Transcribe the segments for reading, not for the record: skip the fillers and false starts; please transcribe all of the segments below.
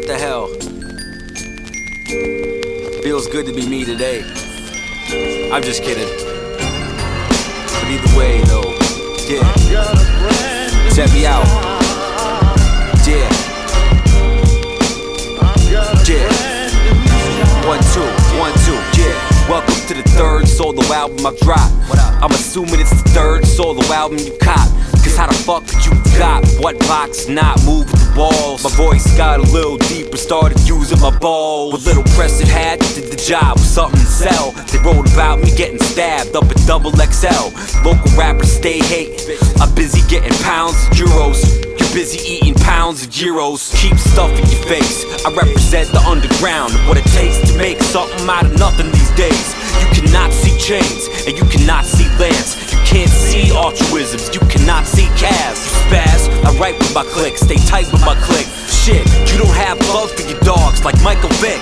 the hell? Feels good to be me today. I'm just kidding. But either way, though, yeah. Check me out. Yeah. Yeah. 1, 2, 1, 2, yeah. Welcome to the third solo album I've dropped. I'm assuming it's the third solo album you cop. Cause how the fuck could you got what box not move with the walls? My voice got a little deeper, started using my balls. With little press it had, did the job with something to sell. They wrote about me getting stabbed up at Double XL. Local rappers stay hating. I'm busy getting pounds of euros. You're busy eating pounds of gyros. Keep stuff in your face. I represent the underground and what it takes to make something out of nothing these days. You cannot see chains and you cannot see lands. You can't see altruisms, you cannot see Kaz. Spaz, I write with my click, stay tight with my click. Shit, you don't have love for your dogs like Michael Vick.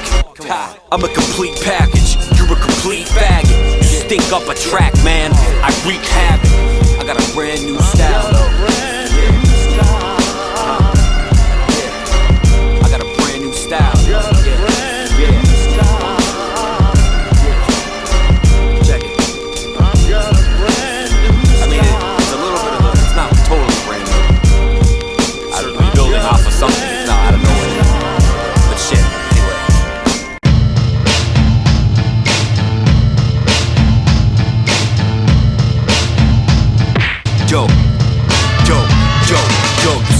I'm a complete package, you're a complete faggot. You stink up a track, man, I wreak havoc. I got a brand new style though. I got a brand new style.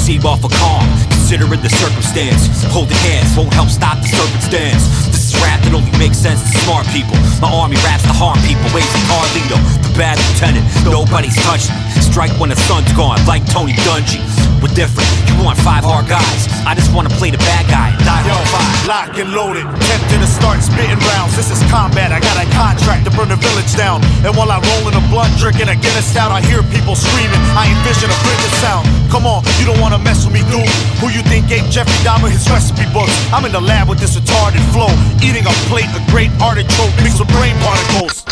Seem awful calm, considering the circumstance. Holding hands won't help stop the serpent's dance. This is rap that only makes sense to smart people. My army raps to harm people, ways of Carlito, the bad lieutenant, nobody's touched me. Strike when the sun's gone, like Tony Dungy. We're different, you want 5 hard guys. I just wanna play the bad guy, die hard 5. Lock and loaded, tempted to start spitting rounds. This is combat, I got a contract to burn the village down. And while I roll in a blunt, drinking a Guinness stout, I hear people screaming, I envision a frigid sound. Come on, you don't wanna mess with me, dude. Who you think gave Jeffrey Dahmer his recipe books? I'm in the lab with this retarded flow, eating a plate of great artichoke mixed with brain particles.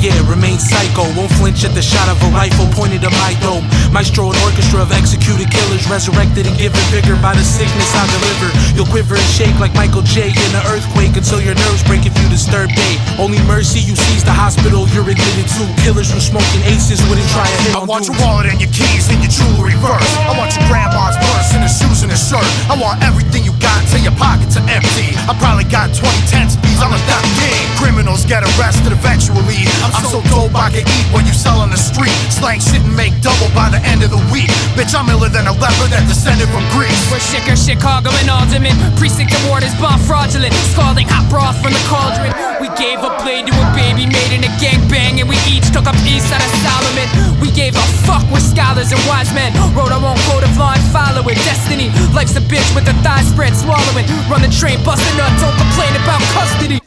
Yeah, remain psycho. Won't flinch at the shot of a rifle pointed at my dome. Maestro, an orchestra of executed killers, resurrected and given vigor by the sickness I deliver. You'll quiver and shake like Michael J in an earthquake until your nerves break if you disturb day. Only mercy you seize the hospital you're admitted to. Killers from smoking aces wouldn't try a hit on I want dudes. your wallet and your keys and your jewelry first. I want your grandma's purse and her shoes and her shirt. I want everything you got till your pockets are empty. I probably got 20 10 speeds, I'm a theft king. Criminals get arrested eventually. I'm so dope I can eat what you sell on the street. Slang shit and make double by the end of the week. Bitch, I'm iller than a leopard that descended from Greece. We're Shicker, Chicago and Alderman. Precinct award is bomb fraudulent. Scalding hot broth from the cauldron. We gave a blade to a baby made in a gangbang, and we each took up east side of Solomon. We gave a fuck, we're scholars and wise men. Wrote our own code of law and follow it. Destiny, life's a bitch with the thigh spread swallowing. Run the train, busting up, don't complain about custody.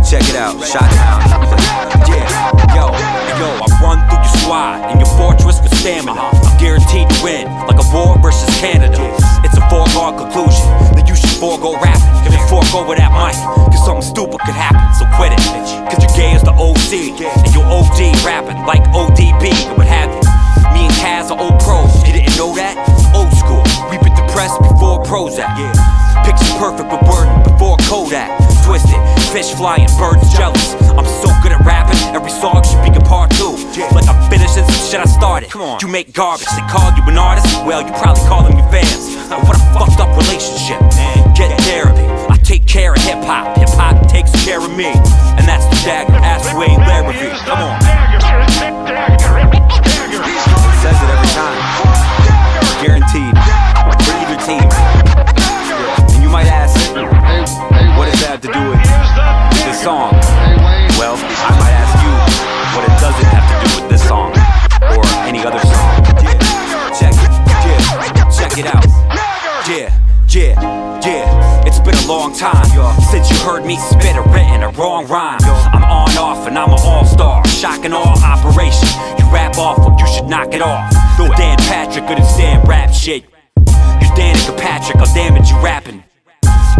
Check it out, shot down. Yeah, yo, I run through your squad in your fortress with stamina. I'm guaranteed to win, like a war versus Canada. It's a foregone conclusion that you should forego rapping. If you forego with that mic, cause something stupid could happen, so quit it. Cause you're gay as the OC, and you're OD rapping like ODB, or what have you. Me and Kaz are old pros, you didn't know that? Old school, we've been depressed before Prozac. Picture perfect with word before Kodak. Twisted, fish flying, birds jealous. I'm so good at rapping, every song should be a part 2. Like I'm finishing some shit I started. You make garbage, they call you an artist? Well, you probably call them your fans. What a fucked up relationship. Get therapy, I take care of hip-hop. Hip-hop takes care of me. And that's the Dagger, ask Wayne Larrivee. Come on. It says it every time. Guaranteed. For either team. And you might ask, what does that have to do with this song? Well, I might ask you what it doesn't have to do with this song or any other song. Check it out. It's been a long time since you heard me spit a written a wrong rhyme. I'm on off and I'm an all-star, shocking all operation. You rap awful, you should knock it off. Dan Patrick understand rap shit. You Danica Patrick. Patrick, I'll damage you rapping.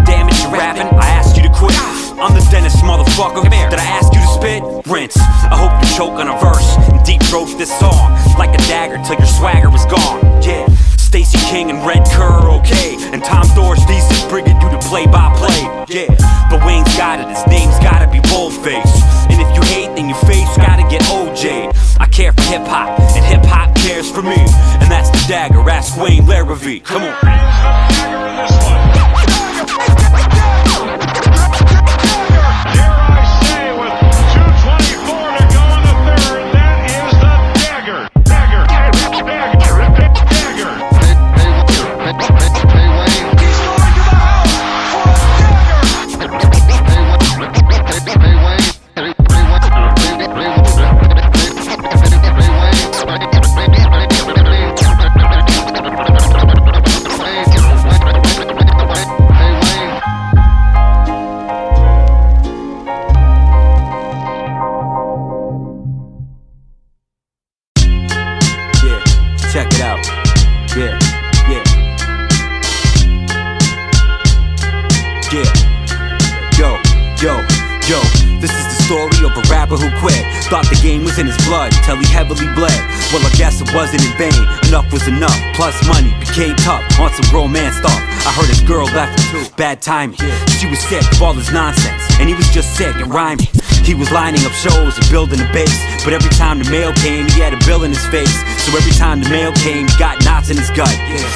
Damage you rapping, I asked you to quit. I'm the dentist, motherfucker. Did I ask you to spit? Rinse. I hope you choke on a verse and deep throat this song like a dagger till your swagger is gone. Yeah. Stacey King and Red Kerr, okay. And Tom Doris decent, bringing you to play-by-play. Yeah. But Wayne's got it, his name's gotta be Boldface. And if you hate, then your face gotta get OJ. I care for hip-hop, and hip-hop cares for me. And that's the dagger, ask Wayne Larrivee. Come on. Check it out. Yeah, yeah. Yeah. Yo. This is the story of a rapper who quit. Thought the game was in his blood till he heavily bled. Well, I guess it wasn't in vain. Enough was enough. Plus money became tough on some grown man stuff. I heard his girl left him too. Bad timing. She was sick of all his nonsense, and he was just sick and rhyming. He was lining up shows and building a base, but every time the mail came, he had a bill in his face. So every time the mail came, he got knots in his gut.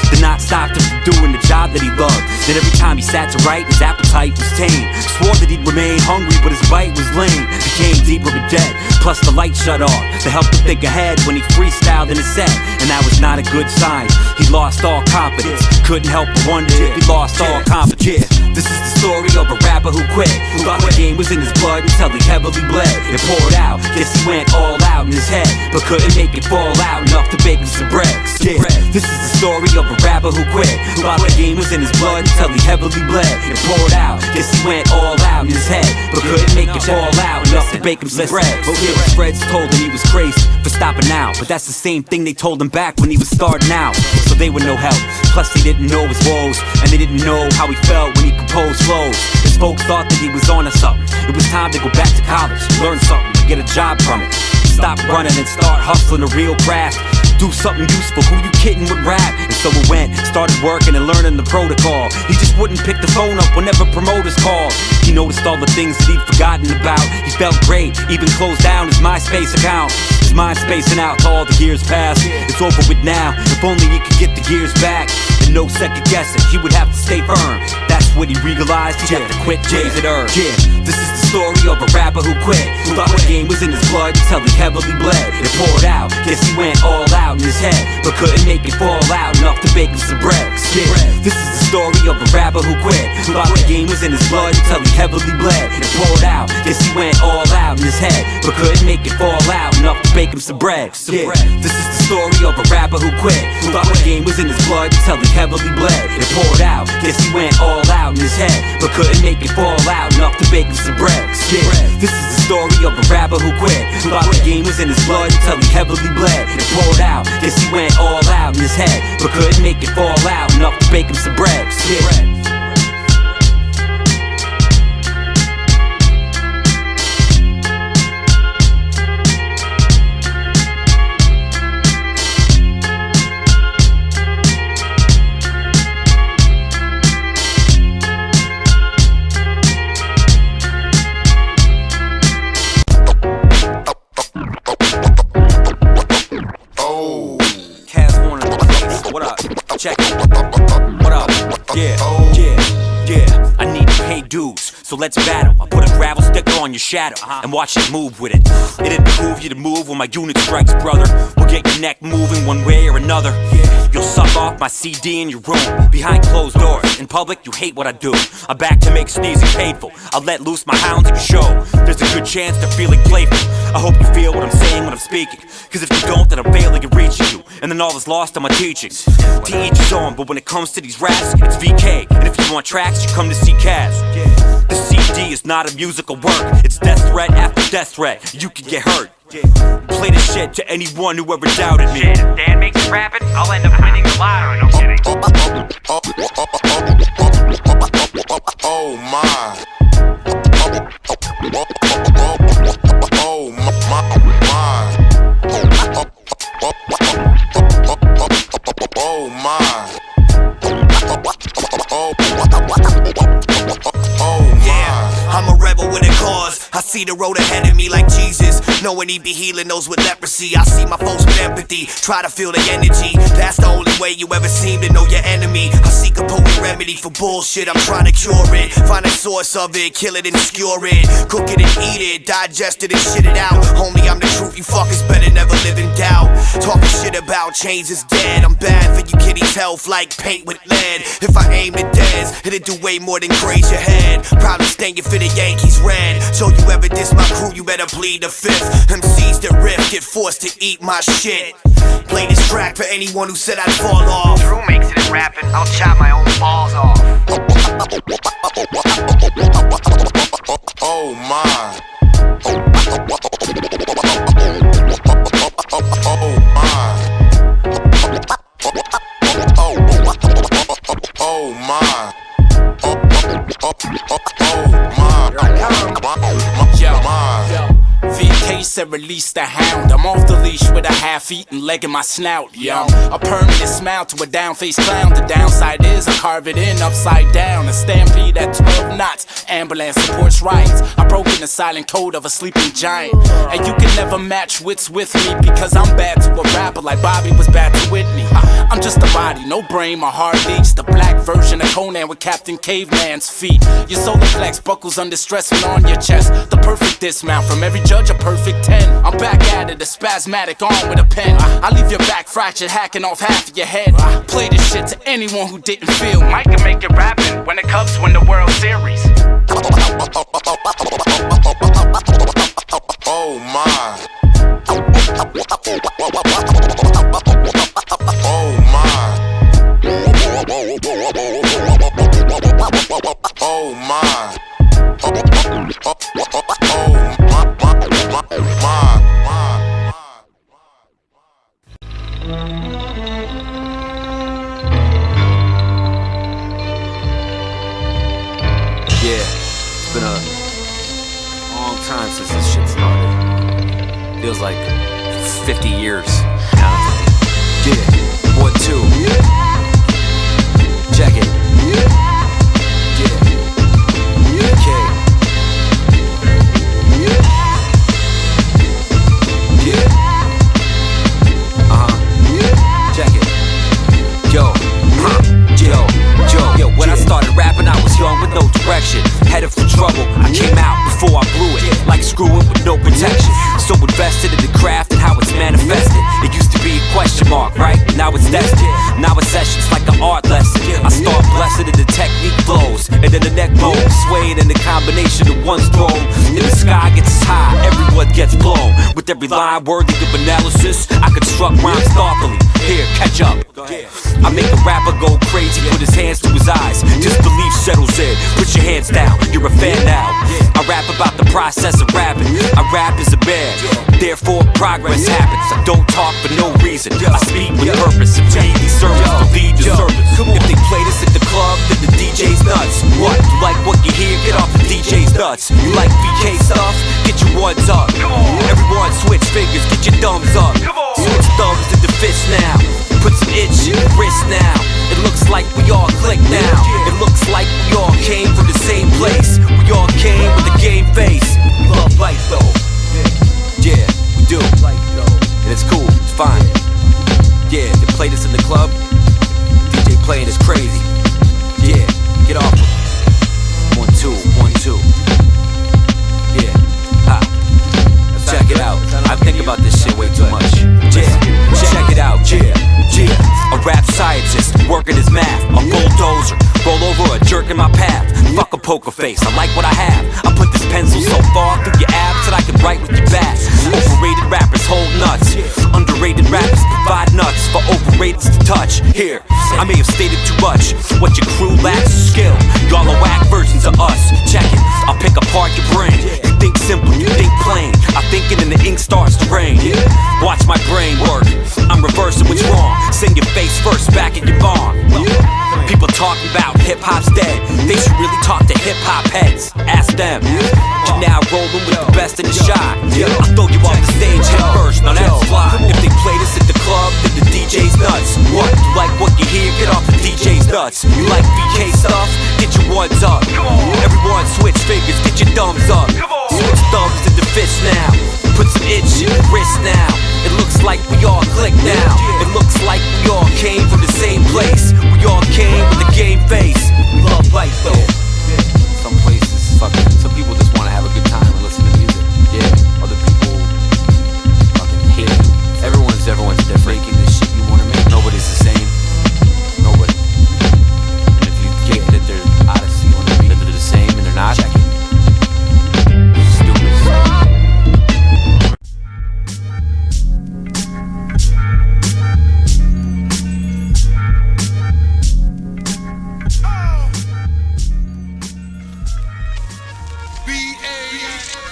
The knot stopped him from doing the job that he loved. Then every time he sat to write, his appetite was tame. Swore that he'd remain hungry, but his bite was lame. Became deeper but dead, plus the light shut off to help him think ahead when he freestyled in his set. And that was not a good sign. He lost all confidence, couldn't help but wonder if he lost all confidence. This is the story of a rapper who quit. Thought the game was in his blood until he heavily bled. It poured out, guess he went all out in his head, but couldn't make it fall out enough to bake him some bread. Yeah, this is the story of a rapper who quit. Thought the game was in his blood until he heavily bled. It poured out, guess he went all out in his head, but couldn't make it fall out enough to bake him some bread. But his friends told him he was crazy for stopping out, but that's the same thing they told him back when he was starting out. So they were no help, plus they didn't know his woes, and they didn't know how he felt when he composed flows. His folks thought that he was onto something. It was time to go back to college, learn something, get a job from it. Stop running and start hustling a real craft. Do something useful, who you kidding with rap? And so it went, started working and learning the protocol. He just wouldn't pick the phone up whenever promoters called. He noticed all the things that he'd forgotten about. He felt great, even closed down his MySpace account. His mind spacing out till all the years past. It's over with now, if only he could get the years back. And no second guessing, he would have to stay firm. That's what he realized, he'd have to quit raising earth. Yeah, this is the story of a rapper who quit. Thought the game was in his blood until he heavily bled. It poured out, guess he went all out in his head, but couldn't make it fall out enough to bake him some bread. Yeah, this is the story of a rapper who quit. Thought the game was in his blood until he heavily bled. It poured out, guess he went all out in his head, but couldn't make it fall out enough to bake him some bread. Yeah, this is the story of a rapper who quit. Thought the game was in his blood until he heavily bled. It poured out, guess he went all out in his head, but couldn't make it fall out enough to bake him some bread. Yeah, this is the story of a rapper who quit. Thought the game was in his blood until he heavily bled. It poured out, guess he went all out in his head, but couldn't make it fall out enough to bake him some bread. Yeah. Check it. What up? Yeah. I need to pay dues, so let's battle. I put a gravel sticker on your shadow and watch it move with it. It'd behoove you to move when my unit strikes, brother. We'll get your neck moving one way or another. You'll suck off my CD in your room, behind closed doors. In public, you hate what I do. I'm back to make sneezing painful. I'll let loose my hounds at your show. There's a good chance they're feeling playful. I hope you feel what I'm saying when I'm speaking, cause if you don't, then I'm failing at reaching you, and then all is lost on my teachings. To each his own, but when it comes to these raps, it's VK. And if you want tracks, you come to see Kaz. The CD is not a musical work, it's death threat after death threat. You could get hurt. Play this shit to anyone who ever doubted me. Shit, if Dan makes it rapping, I'll end up winning the lottery. No kidding. Oh my. Oh my. Oh my. I'm a rebel with a cause. I see the road ahead of me like Jesus, knowing he be healing those with leprosy. I see my folks with empathy, try to feel the energy. That's the only way you ever seem to know your enemy. I seek a potent remedy for bullshit, I'm trying to cure it. Find a source of it, kill it and skewer it. Cook it and eat it, digest it and shit it out. Homie, I'm the truth, you fuckers better never live in doubt. Talking shit about chains is dead. I'm bad for you kiddies' health like paint with lead. If I aim the deads, it'll do way more than graze your head. Probably stain you for the Yankees red. So you ever diss my crew, you better plead the fifth. MCs that riff get forced to eat my shit. Play this track for anyone who said I'd fall off. Drew makes it in rapping, I'll chop my own balls off. Oh my. Oh my. VK said release the hound. I'm off the leash with a half-eaten leg in my snout. Yum, a permanent smile to a down-faced clown. The downside is I carve it in upside down. A stampede at 12 knots. Ambulance supports riots. I broke in the silent code of a sleeping giant. And you can never match wits with me because I'm bad to a rapper like Bobby was bad to Whitney. I'm just a body, no brain, my heart beats. The black version of Conan with Captain Caveman's feet. Your solar flex buckles under stress and on your chest. The perfect dismount from every judge, a perfect 10. I'm back at it, a spasmatic arm with a pen. I leave your back fractured, hacking off half of your head. Play this shit to anyone who didn't feel. Mike can make it rapping when the Cubs win the World Series. Oh my. Oh my. Oh my. Yeah, it's been a long time since this shit started. Feels like 50 years. Yeah, 1, 2. Check it. Yeah. Okay. Yeah. Check it. Yo. Yo, when I started rapping, I was young with no direction. Headed for trouble, I came out before I blew it. Like screwing with no protection. So invested in the craft and how it's manifested. It used to be a question mark, right? Now it's destined. Now it's sessions like an art lesson. I start blessing and the technique flows. And then the neck bones swaying in the combination of one's throne. And the sky gets high, everyone gets blown. With every line worthy of analysis, I construct rhymes thoughtfully. Here, catch up. I make a rapper go crazy, put his hands to his eyes. Disbelief settles in, put your hands down, you're a fan now. I rap about the process of rapping. I rap as a man, therefore progress happens. I don't talk for no reason, I speak with purpose. If you need service, to lead your service. If they play this at the club, then the DJ's nuts. What? You like what you hear? Get off the DJ's nuts. You like VK stuff? Get your ones up. Everyone switch fingers, get your thumbs up. Switch thumbs to the fist now. Put some itch in your wrist now. It looks like we all click now. It looks like we all came from the same place. We all came with a game face. We love life though. Yeah, we do. And it's cool, it's fine. Yeah, they play this in the club. DJ playing is crazy. Yeah, get off it. 1, 2, 1, 2. Yeah, check it out. I think about this shit way too much. Yeah, check it out. Yeah. A rap scientist, working his math. A bulldozer, roll over a jerk in my path. Fuck a poker face, I like what I have. I put this pencil so far through your abs that I can write with your back. Overrated rappers hold nuts. Underrated rappers provide nuts for overrated greatest to touch. Here, I may have stated too much. What your crew lacks is skill. Y'all are whack versions of us. Check it, I'll pick apart your brain. You think simple, you think plain. I'm thinking and the ink starts to rain. Watch my brain work, I'm reversing what's wrong. Sing your face first, back at your barn. People talking about hip-hop's dead. They should really talk to hip-hop heads. Ask them. You're now rolling with the best in the shot. I'll throw you off the stage head first, now that's fly. If they play this at the club, then the DJ's nuts. What? You like what you hear? Get off the DJ's nuts. You like VK stuff? Get your ones up. Everyone switch fingers, get your thumbs up. Switch thumbs to the fist now. Put some itch in your wrist now. It looks like we all click now. It looks like we all came from the same place. We all came with a game face. We love life though. Some places, fucking, some people just wanna have a good time and listen to music. Yeah, other people fucking hate it. Everyone's different. Making this shit you wanna make. Nobody's the same. Nobody. And if you think that they're Odyssey on the beat, that they're the same and they're not, check it. Stupid.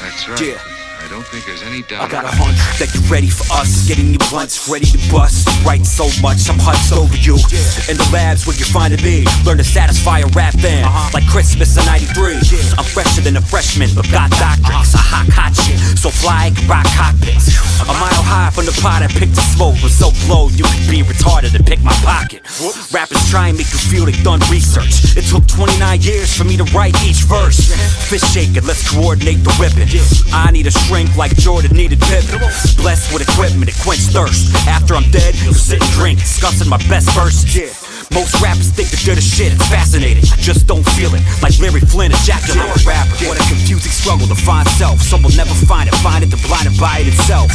That's right. Yeah. I don't think there's any doubt. I got a hunch that you're ready for us. Getting your blunts ready to bust. Write so much, I'm hunched over you. In the labs where you're finding me. Learn to satisfy a rap fan. Like Christmas of '93. I'm fresher than a freshman, but got doctorates. I hot shit, so fly I can rock cockpits. A mile high from the pot I picked the smoke. Was so blown you could be retarded and pick my pocket. Rappers try and make you feel they done research. It took 29 years for me to write each verse. Fish shaking, let's coordinate the whipping. I need a shrink like Jordan needed Pippen. Blessed with equipment to quench thirst. After I'm dead, you'll sit and drink, discussing my best verses. Most rappers think that they're the shit, it's fascinating. I just don't feel it, like Larry Flynn ejaculated. Rapper, what a confusing struggle to find self. Some will never find it they're blinded by it itself.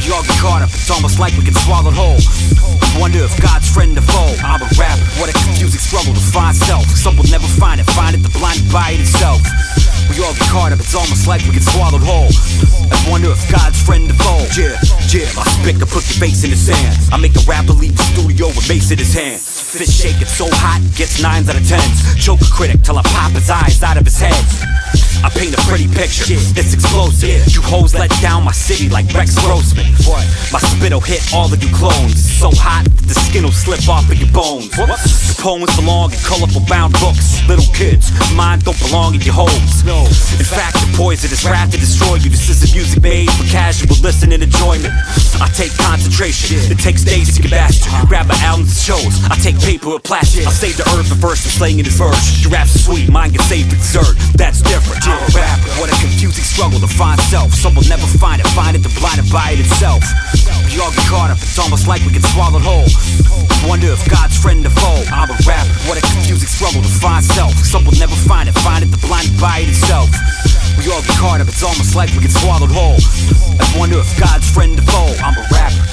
We all get caught up, it's almost like we get swallowed whole. Wonder if God's friend or foe. I'm a rapper, what a confusing struggle to find self. Some will never find it they're blinded by it itself. We all get caught up, it's almost like we get swallowed whole. I wonder if God's friend or foe. Yeah, my spit can put your face in the sand. I make a rapper leave the studio with mace in his hand. Fish shaking so hot, gets 9s out of 10s. Choke a critic till I pop his eyes out of his head. I paint a pretty picture, it's explosive. You hoes let down my city like Rex Grossman. My spit'll hit all of you clones. It's so hot that the skin will slip off of your bones. The poems belong in colorful bound books. Little kids, mine don't belong in your homes. In fact, the poison is rap to destroy you. This isn't music made for casual listening enjoyment. I take concentration, it takes days to get mastered. Grab my albums and shows, I take paper or plastic. I'll save the earth for verse and slaying in this verse. Your rap's sweet, mine gets saved for dessert. That's different. I'm a rapper, what a confusing struggle to find self. Some will never find it they're blinded by it itself. We all get caught up, it's almost like we get swallowed whole. Wonder if God's friend or foe. I'm a rapper, what a confusing struggle to find self. Some will never find it they're blinded by it itself. We all get caught up, it's almost like we get swallowed whole. I wonder if God's friend or foe. I'm a rapper.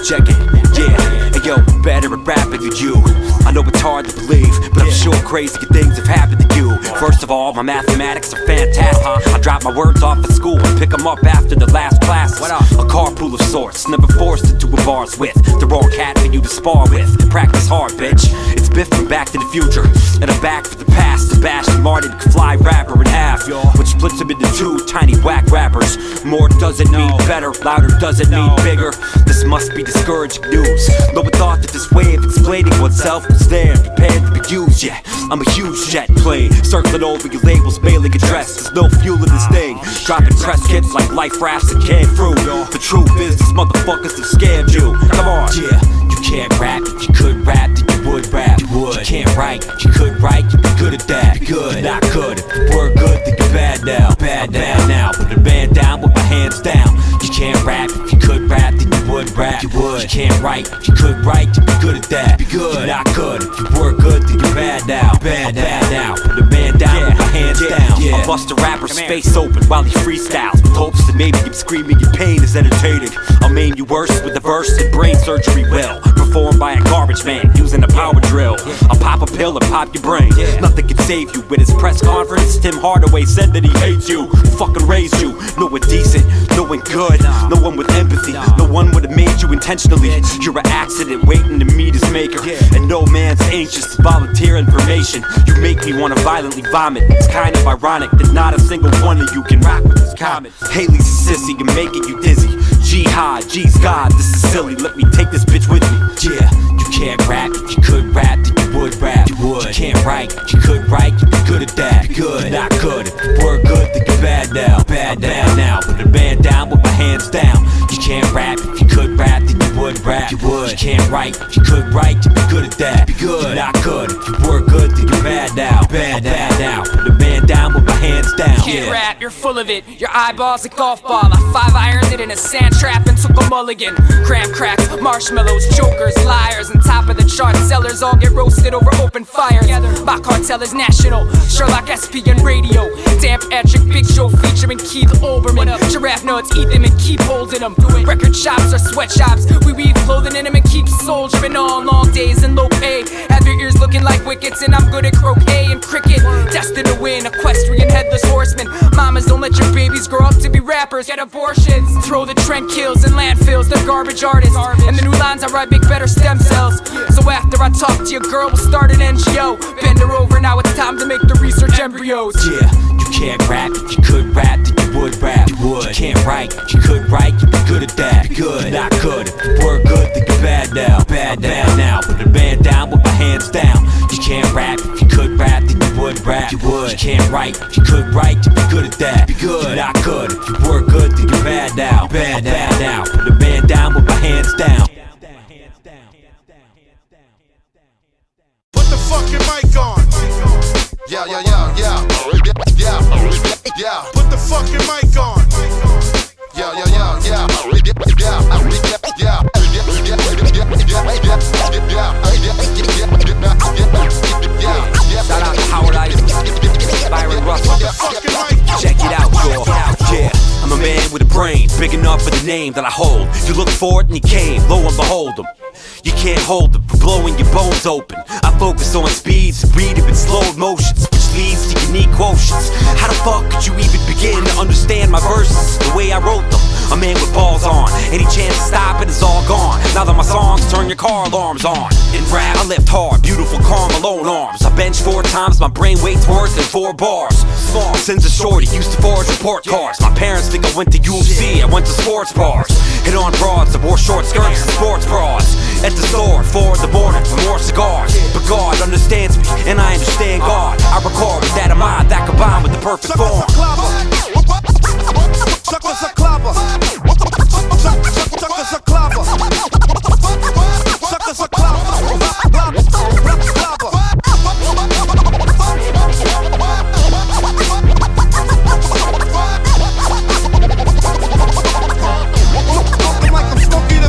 Check it, yeah, hey yo, better at rapping than you. I know it's hard to believe, but I'm sure crazy things have happened to you. First of all, my mathematics are fantastic. I drop my words off at school and pick them up after the last class. A carpool of sorts, never forced into a bar's width. The wrong cat for you to spar with. Practice hard, bitch. It's Biff from Back to the Future, and I'm back for the past. Sebastian Martin can fly rapper in half, which splits him into two tiny whack rappers. More doesn't mean better, louder doesn't mean bigger. This must be discouraging news. No one thought that this way of explaining oneself was there, prepared to be used. Yeah, I'm a huge jet plane, circling over your label's mailing address. There's no fuel in this thing, dropping press kits like life rafts and canned fruit. The truth is these motherfuckers have scammed you. Come on, yeah, you can't rap. If you could rap, then you would rap. You can't write, you could write. You good at that. Be good, not good. If you were good, then you're bad now. Bad now. Put the man down with my hands down. You can't rap. If you could rap, then you would rap. You would. You can't write. If you could write, you'd be good at that. Be good, not good. If you were good, then you're bad now. Bad now. Put the man down with my hands down. I bust a rapper's face open while he freestyles, with hopes that maybe him screaming in pain is entertaining. I'll maim you worse with a verse and brain surgery will, performed by a garbage man using a power drill. I'll pop a pill and pop your brain. Nothing can save you. With his press conference, Tim Hardaway said that he hates you. Fucking raised you. No one decent, no one good, no one with empathy. No one would have made you intentionally. You're an accident waiting to meet his maker, and no man's anxious to volunteer information. You make me wanna violently vomit. It's kind of ironic that not a single one of you can rock with this comet. Haley's a sissy and making you dizzy. Jihad, G's God, this is silly. Let me take this bitch with me. Yeah, you can't rap. If you could rap, then you would rap. You would. You can't write. If you could write, you'd be good at that. Be good, not good. If you were good, then you're bad now. Bad now. Put the man down with my hands down. You can't rap. If you could rap, then you would rap. You would. You can't write. If you could write, you'd be good at that. Be good, not good. If you were good, then you're bad now. Bad now. Put the man down with my hands down. Can't rap, you're full of it. Your eyeballs a golf ball. I 5-ironed it in a sand trap and took a mulligan. Graham cracks, marshmallows, jokers, liars, and top of the chart sellers all get roasted over open fire. My cartel is national. Sherlock SP and radio. Damp Etchick, Big Show featuring Keith Olbermann. Giraffe nuts, eat them and keep holding them. Record shops are sweatshops. We weave clothing in them and keep soldiering all long days in low pay. Have your ears looking like wickets, and I'm good at croquet and cricket. Destined to win, equestrian headless horseman. Mamas, don't let your babies grow up to be rappers. Get abortions. Throw the Trent kills and landfills. They're garbage artists. And the new lines I write make better stem cells. So after I talk to your girl, we'll start an NGO. Bend her over, now it's time to make the research embryos. Yeah, you can't rap. If you could rap, then you would rap. You would. You can't write. If you could write, you'd be good at that. Be good, not good. If you were good, then you're bad now. Bad now. Put the man down with my hands down. You can't rap. If you could rap, then you would rap. You would. You can't write. If you could write, you'd be good at that. Be good, not good. If you were good, then you're bad now. Bad now. Put the man down with my hands down. Put the fucking mic on. Yeah. Put the fucking mic on. Shout out to Howard Ice, Byron Russell. Check it out, y'all. Yeah, I'm a man with a brain big enough for the name that I hold. You look for it and you came, lo and behold them. You can't hold them from blowing your bones open. I focus on speeds and read them in slow motions, which leads to unique quotients. How the fuck could you even begin to understand my verses the way I wrote them? A man with balls on, any chance to stop it is all gone. Now that my songs turn your car alarms on. In rap, I lift hard, beautiful, calm, alone arms. I bench 4 times, my brain weight's worse than 4 bars. Small, since a shorty, used to forge report cards. My parents think I went to UFC, I went to sports bars. Hit on broads, I wore short skirts and sports bras. At the store, 4 in the morning for more cigars. But God understands me, and I understand God. I record with that of mine that combined with the perfect form. Suck us a clapper. Suck us a clapper. Suck us a clapper.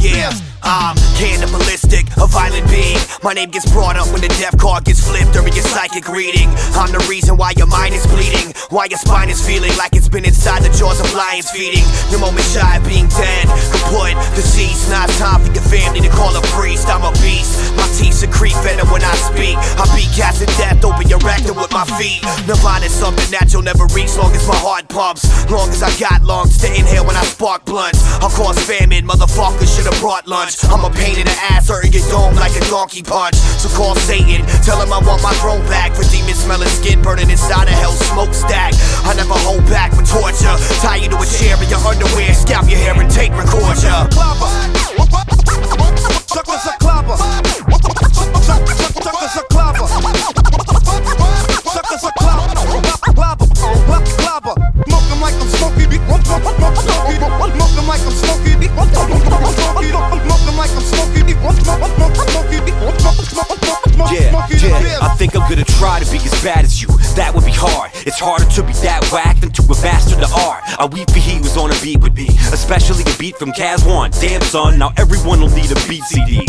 Yeah, I'm cannibalistic, a violent being. My name gets brought up when the death card gets flipped during your psychic reading. I'm the reason why your mind is bleeding, why your spine is feeling like it's been inside the jaws of lions feeding. Your moment shy of being dead, kaput, deceased. Now it's time for your family to call a priest. I'm a beast, my teeth secrete venom when I speak. I beat cats to death, open your rectum with my feet. Nirvana is something that you'll never reach, long as my heart pumps, long as I got lungs to inhale when I spark blunts. I'll cause famine, motherfuckers should've brought lunch. I'm a pain in the ass, hurting your dome like a donkey punch. So call Satan, tell him I want my throne back. For demons smelling skin burning inside a hell smokestack. I never hold back for torture. Tie you to a chair in your underwear, scalp your hair and tape record ya. Suck us a clapper. Suck us a clapper. Suck us a clapper. Clapper. Smoke 'em like I'm smoky. Smoke 'em like I'm smoky. Yeah, I think I'm gonna try to be as bad as you, that would be hard. It's harder to be that whack than to a bastard to art. I weep for he was on a beat with me, especially a beat from Kaz One. Damn son, now everyone will need a beat CD.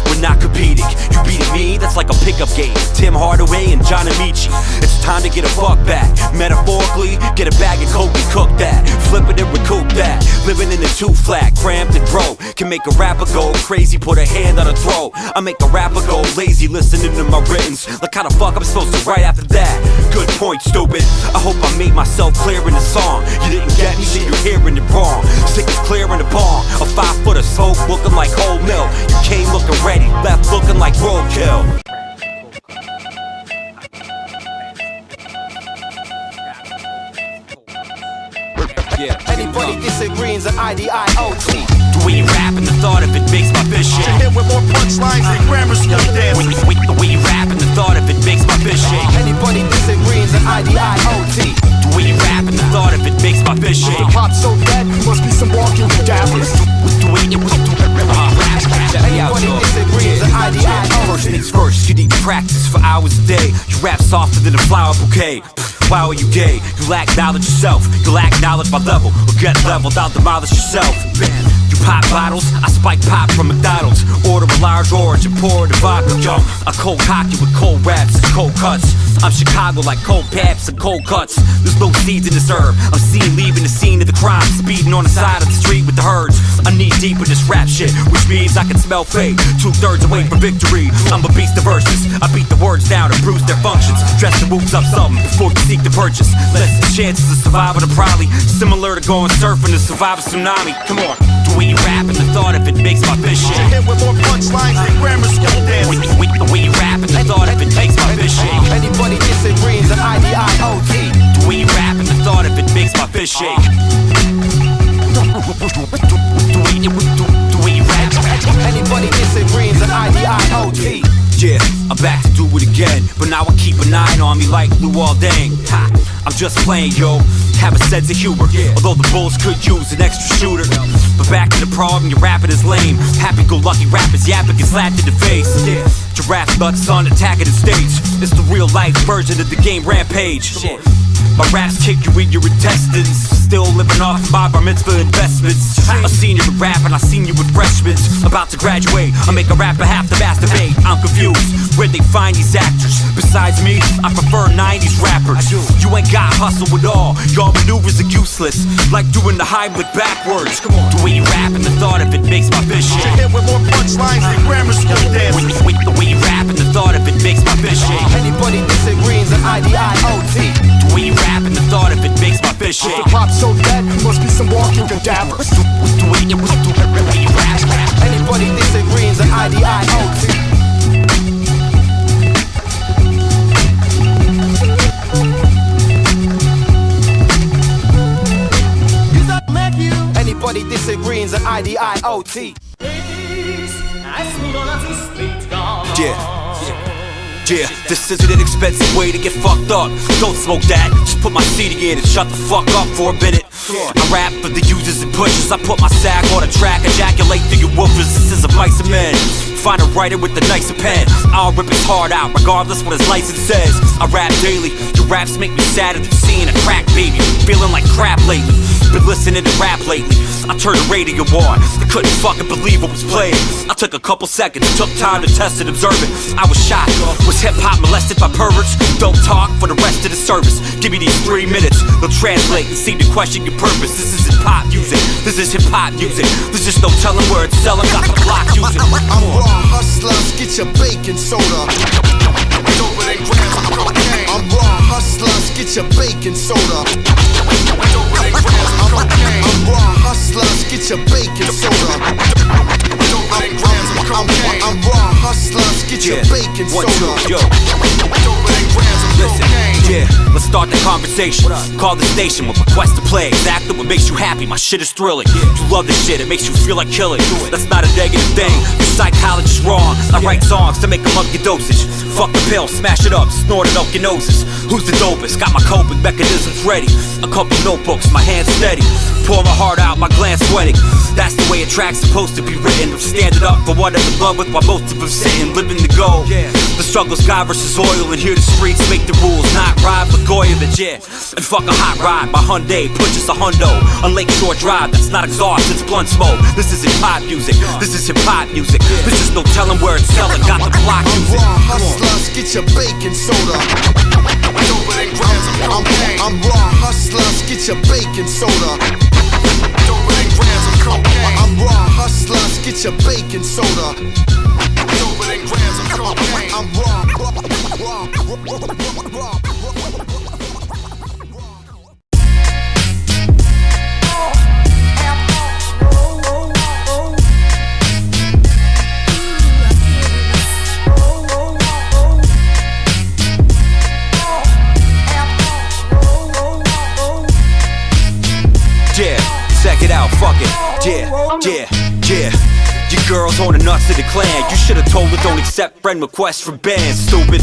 We're not competing, you beating me, that's like a pickup game. Tim Hardaway and John Amici. It's time to get a fuck back. Metaphorically, get a bag of coke and cook that. Flip it and recoup that. Living in a two-flat, cramped and broke. Can make a rapper go crazy, put a hand on a throat. I make a rapper go lazy, listening to my writtens. Like how the fuck I'm supposed to write after that? Good point, stupid. I hope I made myself clear in the song. You didn't get me, so you're hearing it wrong. Sick is clear in the bong. A 5 foot of smoke looking like whole milk. You came looking ready, left looking like roadkill. Yeah. Anybody disagrees an IDIOT. The way you rap and the thought of it makes my fish shake. Hit with more punchlines than grammar school dances. The way you rap and the thought of it makes my fish shake. Anybody disagrees an IDIOT. The way you rap and the thought of it makes my fish shake. Pop so dead, must be some walking cadavers. The way you Anybody disagrees an IDIOT. First things first, you need to practice for hours a day. You rap softer than a flower bouquet. Wow, are you gay? You lack knowledge yourself. You lack knowledge by level. Or get leveled out, demolish yourself. You pop bottles, I spike pop from McDonald's. Order a large orange and pour it in vodka. Yo, I cold hockey with cold raps and cold cuts. I'm Chicago like cold paps and cold cuts. There's no seeds in this herb. I'm seen leaving the scene of the crime, speeding on the side of the street with the herds. I'm knee deep in this rap shit, which means I can smell fate. 2/3 away from victory. I'm a beast of verses. I beat the words down and bruise their functions. Dress the moves up something before you seek to purchase. Less the chances of surviving are probably similar to going surfing to survive a tsunami. Come on, the way you rap and the thought of it makes my fish shake. Hit with more punchlines than grammar school dances. The way you rap and the thought of it makes my fish shake. Anybody disagrees an IDIOT. The way you rap and the thought of it makes my fish shake. The way you rap. Anybody disagrees an IDIOT. Yeah, I'm back to do it again, but now I keep an eye on me like Lou Aldang. Ha, I'm just playing, yo. Have a sense of humor, although the Bulls could use an extra shooter. But back to the problem, your rapping is lame. Happy-go-lucky rappers yapping get slapped in the face. Giraffe nuts on attacking the stage. It's the real-life version of the game Rampage. My raps kick you in your intestines. Still living off my bar mitzvah investments. A senior in rap and I seen you with freshmen. About to graduate, I make a rapper have to masturbate. I'm confused, where'd they find these actors? Besides me, I prefer 90s rappers. You ain't got hustle at all, your maneuvers are useless. Like doing the Heimlich backwards. The way you rap and the thought of it makes my fish shake. Hit with more punchlines than grammar school dances. The way you rap and the thought of it makes my fish shake. Anybody disagrees an IDIOT. The way you rap and the thought of it makes my fish shake. Pop so dead, must be some walking cadavers. The way you rap. Anybody disagrees an IDIOT. Anybody disagrees an IDIOT. Yeah, this is an inexpensive way to get fucked up. Don't smoke that, just put my CD in and shut the fuck up for a minute. I rap for the users and pushers. I put my sack on a track, ejaculate through your woofers. This is a vice of men. Find a writer with a nicer pen. I'll rip his heart out, regardless what his license says. I rap daily. Your raps make me sadder than seeing a crack baby. Feeling like crap lately. Been listening to rap lately. I turned the radio on. I couldn't fucking believe what was playing. I took a couple seconds, took time to test and observe it. I was shocked. Was hip-hop molested by perverts? Don't talk for the rest of the service. Give me these 3 minutes. They'll translate and seem to question your purpose. This isn't pop music. This is hip-hop music. There's just no telling where it's selling. Got the block using. I'm raw hustlers, get your baking soda. I'm raw hustlers, get your baking soda. I'm raw hustlers, get your baking soda. I'm raw hustlers, get your baking soda. Listen, yeah, let's start the conversation. Call the station with request to play exactly what makes you happy. My shit is thrilling. You love this shit, it makes you feel like killing. That's not a negative thing. Your psychologist wrong. I write songs to make them up your dosage. Fuck the pill, smash it up, snort it up your noses. Who's the dopest? Got my coping mechanisms ready. A couple notebooks, my hands steady. Pour my heart out, my glands sweating. That's the way a track's supposed to be written. I'm standing up for what I'm in love with while most of them sitting, living to go. The struggle's God versus oil, and here the streets make the rules, not Rod Blagojevich, yeah. And fuck a hot ride, my Hyundai purchase a hundo on Lakeshore Drive. That's not exhaust, it's blunt smoke. This isn't pop music, this is hip hop music. There's just no telling where it's selling. Got the block music. Raw hustlers, get your baking soda. I'm raw hustlers, get your baking soda. I'm raw hustlers, get your baking soda. I'm raw. Check it out, fuck it, yeah. Your girl's on the nuts of the clan. You should've told her don't accept friend requests from bands, stupid.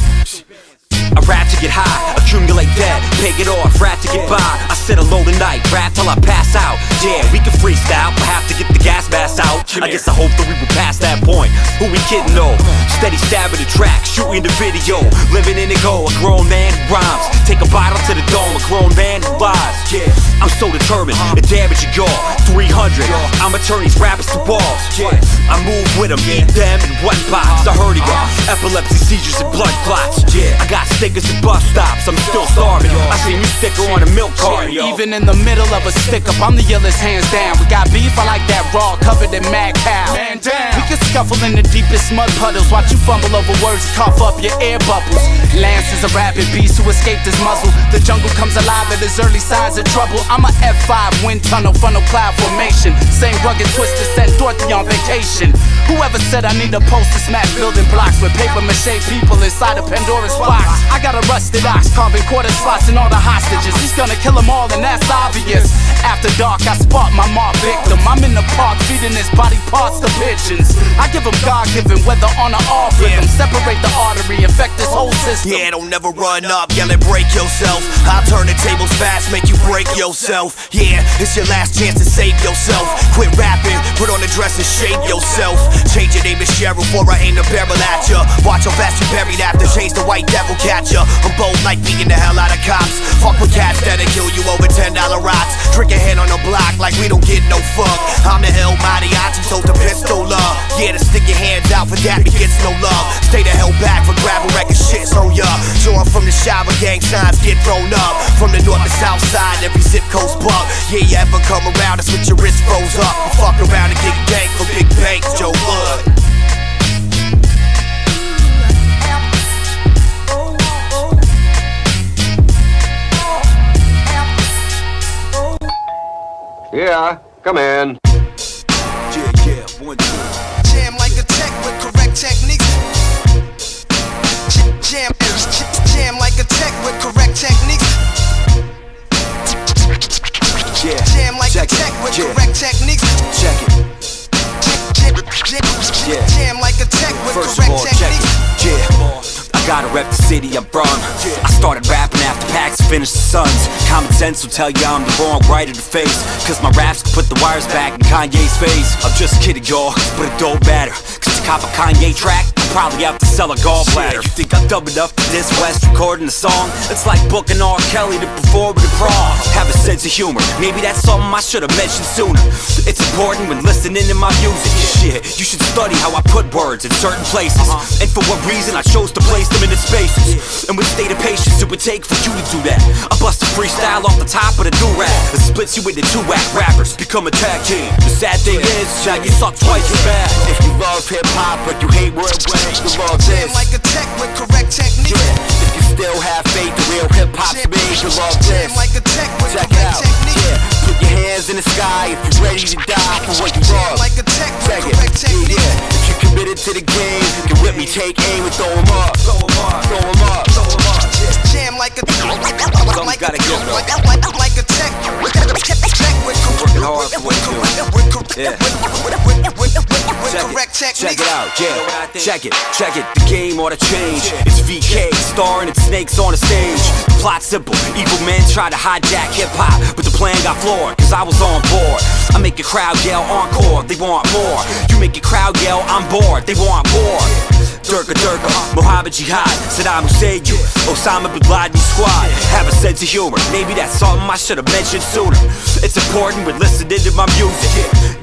I rap to get high, accumulate debt, pay it off, rap to get by. I sit alone tonight, rap till I pass out. Yeah, we can freestyle, but have to get the gas mask out. I guess I hope that we were past that point. Who we kidding though? Steady stabbing the track, shooting the video, living in the go. A grown man who rhymes, take a bottle to the dome. A grown man who lies. Yeah, I'm so determined to damage your 300. I'ma turn these rappers to balls. Yeah, I move with them, them and what box. I heard of ya, epilepsy, seizures, and blood clots. Yeah, I got stickers at bus stops, I'm still starving. I seen you sticker on a milk carton. Even in the middle of a stick up, I'm the illest, hands down. We got beef, I like that raw, covered in mad cow. Man down. We can scuffle in the deepest mud puddles, watch you fumble over words and cough up your air bubbles. Lance is a rabid beast who escaped his muzzle. The jungle comes alive at his early signs of trouble. I'm a F5 wind tunnel, funnel cloud formation. Same rugged twist that sent Dorothy on vacation. Whoever said I need a post to smash building blocks with paper mache people inside a Pandora's box? I got a rusted ox carving quarter slots and all the hostages. He's gonna kill them all and that's obvious. After dark I spot my mob victim. I'm in the park feeding his body parts to pigeons. I give him God-given whether on or off rhythm. Separate the artery, infect this whole system. Yeah, don't never run up, yell and break yourself. I'll turn the tables fast, make you break yourself. Yeah, it's your last chance to save yourself. Quit rapping, put on the dress and shave yourself. Change your name to Cheryl before I aim the barrel at ya. Watch how fast you buried after, change the white devil catch ya. I'm bold like beating the hell out of cops. Fuck with cats that'll kill you over $10 rocks. Drink a head on the block like we don't get no fuck. I'm the El Mariachi, so the pistol up. Yeah, to stick your hands out for that, it gets no love. Stay the hell back for grabbing record shits on ya. Sure, I'm from the shower, gang signs get thrown up. From the north to south side, every zip code's buck. Yeah, you ever come around, that's with your wrist froze up. You fuck around and get ganked for big banks, Joe Wood. Yeah, come in. Yeah, 1, 2. Jam like a tech with correct techniques. Jam like a tech with correct techniques. Yeah, Jam like a check tech it. with Yeah. correct techniques. Check it. Yeah. Jam like a tech with First of correct all, check techniques. it. Yeah. I gotta rep the city I'm from. I started rapping after Pax finished the Suns. Common sense will tell you I'm the wrong right of the face. Cause my raps can put the wires back in Kanye's face. I'm just kidding y'all, but it don't matter. Cause to cop a Kanye track, I'm probably out to sell a gallbladder. You think I'm dumb enough for this West recording a song? It's like booking R. Kelly to perform at a prom. Have a sense of humor, maybe that's something I should've mentioned sooner. It's important when listening to my music. Shit, you should study how I put words in certain places. And for what reason I chose to place them in its spaces. And with state of patience it would take for you to do that. I bust a freestyle off the top of the do-rag. It splits you into two whack rappers, become a tag team. The sad thing is, Jack, you suck twice as bad. If you love hip-hop but you hate wordplay, you love this. Jam like a tech with correct techniques. Yeah. If you still have faith in real hip-hop's me, you love this. Jam like a tech with Check it correct out. techniques. Yeah. Put your hands in the sky if you're ready to die for what you Jam love. like a tech with Check correct it. techniques. Yeah. If you're committed to the game, you can whip me, take aim and throw 'em up. Throw 'em up. Throw 'em up. Jam like a Something's gotta give, though. like a check with Working hard for what you do. Yeah. correct technique. Check it out, yeah. Check it. The game ought to change. It's VK starring its snakes on the stage. The plot simple. Evil men try to hijack hip hop, but the plan got floored. Cause I was on board. I make a crowd yell encore. They want more. You make a crowd yell I'm bored. They want more. Durga, Mohammed Jihad, Saddam Hussein, Osama bin Laden squad. Have a sense of humor, maybe that's something I should've mentioned sooner. It's important we're listening to my music.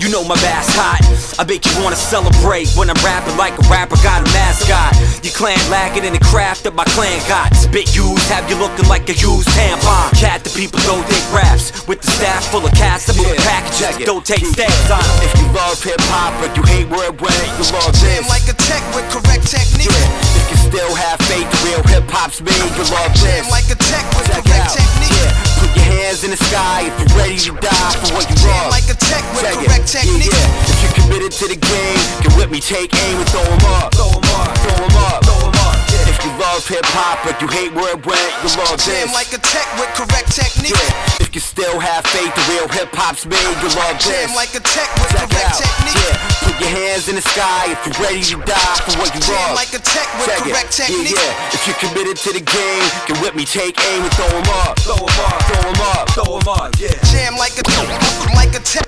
You know my bass hot, I make you wanna celebrate when I'm rapping like a rapper got a mascot. Your clan lacking in the craft that my clan got. Spit used, have you looking like a used tampon. Cat the people don't take raps, with the staff full of cats, some of the packages don't take stabs on. If you love hip-hop but you hate where it went, you love this. Jam like a tech with correct technique. Yeah, if you still have faith, the real hip-hop's made, you love this. Jam like a tech with Check it correct out. technique. Yeah, put your hands in the sky if you're ready to die for what you Jam love. like a tech with Check correct it. technique. Yeah, if you're committed to the game, get with me, take aim and throw 'em up. Throw 'em up. Throw 'em up. Throw 'em up. Yeah. If you love hip-hop but you hate where it went, you love this. Jam like a tech with correct technique. Yeah, if you still have faith, the real hip-hop's made, you love this. Jam like a tech with Check it correct out. technique. Yeah, put your hands in the sky if you're ready to die for what you Jam love. like a tech with Check correct it. technique. Yeah, if you're committed to the game, get with me, take aim and throw 'em up. Throw 'em up. Throw 'em up. Throw 'em up. Yeah. Jam like a tech with correct techniques.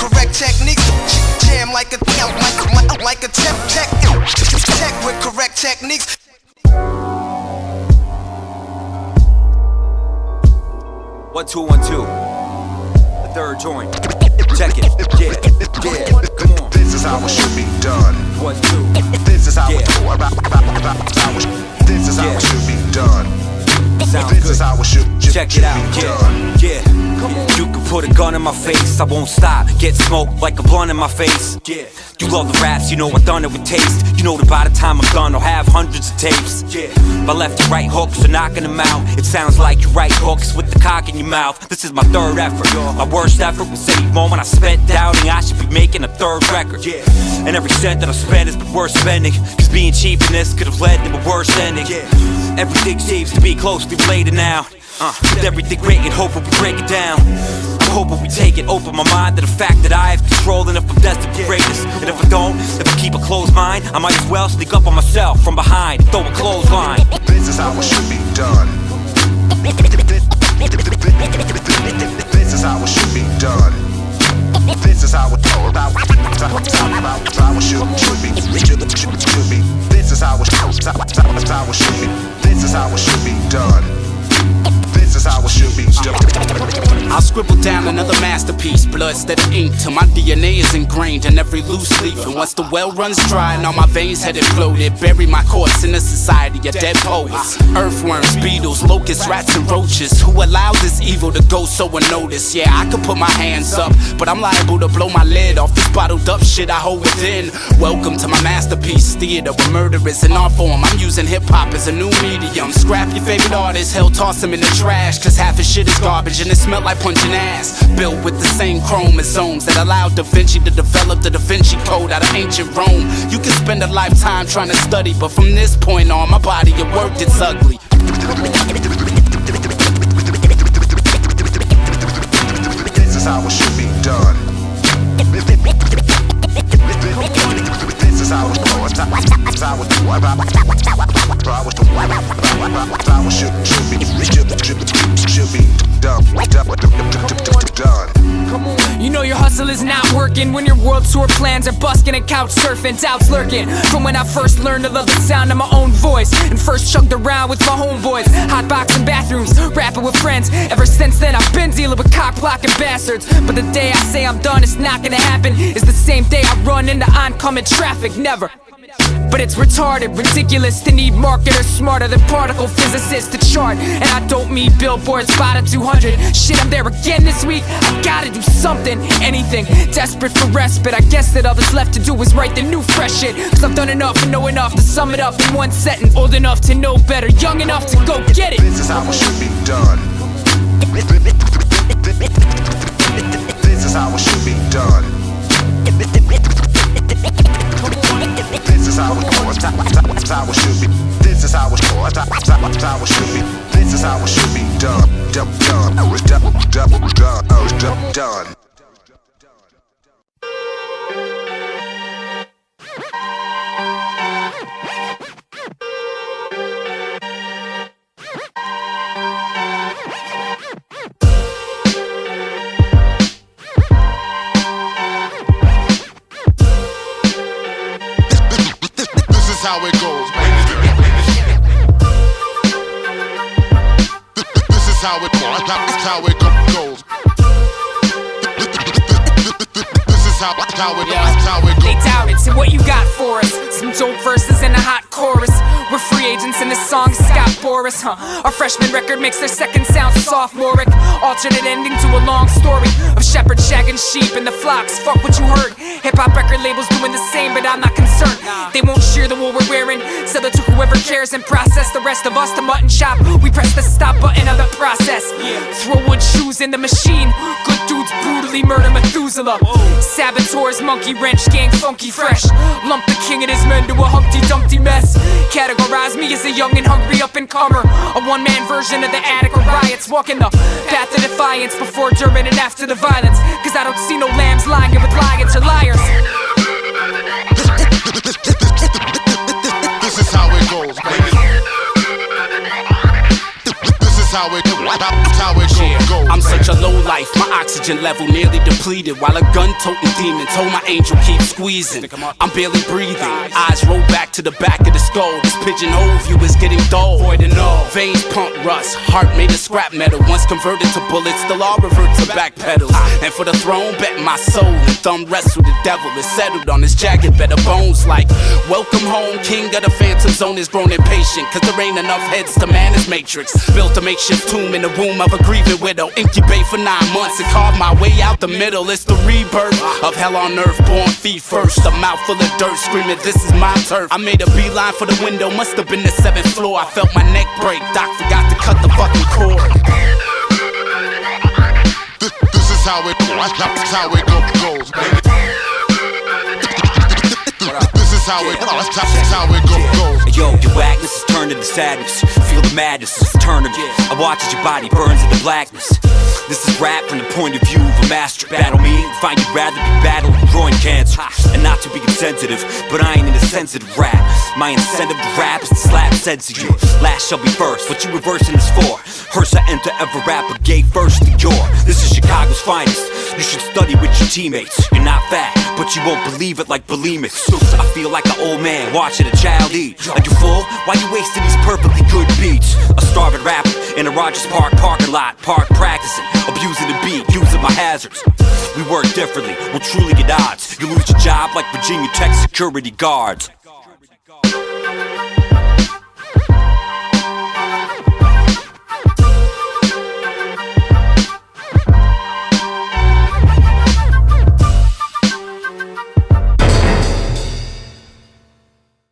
Correct techniques. Jam like a tech with correct techniques. 1 2 1 2. The third joint. Check it. Yeah. Come on. This is how it should be done. 1 2. This is how Yeah. This is how it should be done. Sounds This good. is how it should Check it out, be yeah, done. yeah. You can put a gun in my face, I won't stop. Get smoked like a blunt in my face. Yeah. You love the raps, you know I done it with taste. You know that by the time I'm done, I'll have hundreds of tapes. Yeah. My left and right hooks are knocking them out. It sounds like you write hooks with the cock in your mouth. This is my third effort. My worst effort was any moment I spent doubting I should be making a third record. Yeah. And every cent that I spent is the worst spending. Cause being cheap in this could have led to a worse ending. Yeah. Everything seems to be closely related now. With everything written, hoping we break it down. I'm hoping we take it, open my mind to the fact that I have control. And if I'm destined for greatness, and if I don't, if I keep a closed mind, I might as well sneak up on myself from behind and throw a clothesline. This is how it should be done. This is how it should be done. This is how it should be. This is how it should be. This is how it should be done. This is how it should be done. I'll scribble down another masterpiece, blood instead of ink, till my DNA is ingrained in every loose leaf. And once the well runs dry and all my veins had imploded, bury my corpse in a society of dead poets. Earthworms, beetles, locusts, rats, and roaches. Who allowed this evil to go so unnoticed? Yeah, I could put my hands up, but I'm liable to blow my lid off this bottled up shit I hold within. Welcome to my masterpiece theater where murder is an art form. I'm using hip hop as a new medium. Scrap your favorite artist, hell, toss him in the trash, cause half his shit is garbage and it smelled like punching ass. Built with the same chromosomes that allowed Da Vinci to develop the Da Vinci Code out of ancient Rome. You can spend a lifetime trying to study, but from this point on, my body of work it's ugly. This is how it should be done. This is how it should be done. You know your hustle is not working when your world tour plans are busking and couch surfing, doubts lurking. From when I first learned to love the sound of my own voice and first chugged around with my homeboys, hotboxing bathrooms, rapping with friends. Ever since then I've been dealing with cock-blocking bastards. But the day I say I'm done, it's not gonna happen. Is the same day I run into oncoming traffic, never. But it's retarded, ridiculous to need marketers smarter than particle physicists to chart. And I don't mean billboards spotted 200. Shit, I'm there again this week. I gotta do something, anything. Desperate for respite. I guess that all that's left to do is write the new fresh shit. Cause I've done enough and know enough to sum it up in one sentence. Old enough to know better, young enough to go get it. This is how it should be done. This is how it should be done. is how it should be. This is how it should be done. Done. How it goes, man. This is how it goes. This is how it goes. They doubt it, so what you got for us? Some dope verses and a hot chorus. We're free agents and the song Scott Boris, Our freshman record makes their second sound sophomoric. Alternate ending to a long story of shepherds shagging sheep in the flocks. Fuck what you heard. Hip-hop record labels doing the same, but I'm not concerned. They won't shear the wool we're wearing. Sell it to whoever cares and process the rest of us to mutton chop. We press the stop button of the process. Throw wood shoes in the machine. Good dudes brutally murder Methuselah. Saboteurs, monkey wrench, gang funky fresh. Lump the king and his men to a Humpty Dumpty mess. Categorize me as a young and hungry up-and-comer. A one-man version of the Attica riots. Walking the path of defiance before, during, and after the violence. Cause I don't see no lambs lying with lions or liars. This is how it goes, baby. This is how it goes. I'm such a low life, my oxygen level nearly depleted. While a gun-toting demon told my angel keep squeezing. I'm barely breathing, eyes roll back to the back of the skull. This pigeonhole view is getting dull. Void and all, veins pump rust, heart made of scrap metal. Once converted to bullets, the law reverts to back pedals. And for the throne, bet my soul and thumb wrestle the devil. Is settled on his jagged bed of bones like welcome home, king of the phantom zone is grown impatient. Cause there ain't enough heads to man his matrix. Built a makeshift tomb in the womb of a grieving widow. Incubate for 9 months and carve my way out the middle. It's the rebirth of hell on earth, born feet first. A mouth full of dirt, screaming this is my turf. I made a beeline for the window, must have been the 7th floor. I felt my neck break, Doc forgot to cut the fucking cord. This is how it goes, baby. This is how it goes. Yo, your whackness is turned into sadness. Feel the madness, it's eternity. I watch as your body burns into blackness. This is rap from the point of view of a master. Battle me, find you'd rather be battling groin cancer. And not to be insensitive, but I ain't in a sensitive rap. My incentive to rap is to slap sense of you. Last shall be first, what you reversing is for. Hearse I enter ever rap a gay first to your. This is Chicago's finest. You should study with your teammates. You're not fat, but you won't believe it like bulimic. I feel like an old man watching a child eat. Are you full? Why you wasting these perfectly good beats? A starving rapper in a Rogers Park parking lot, park practicing, abusing the beat, using my hazards. We work differently, we'll truly get odds. You lose your job like Virginia Tech security guards.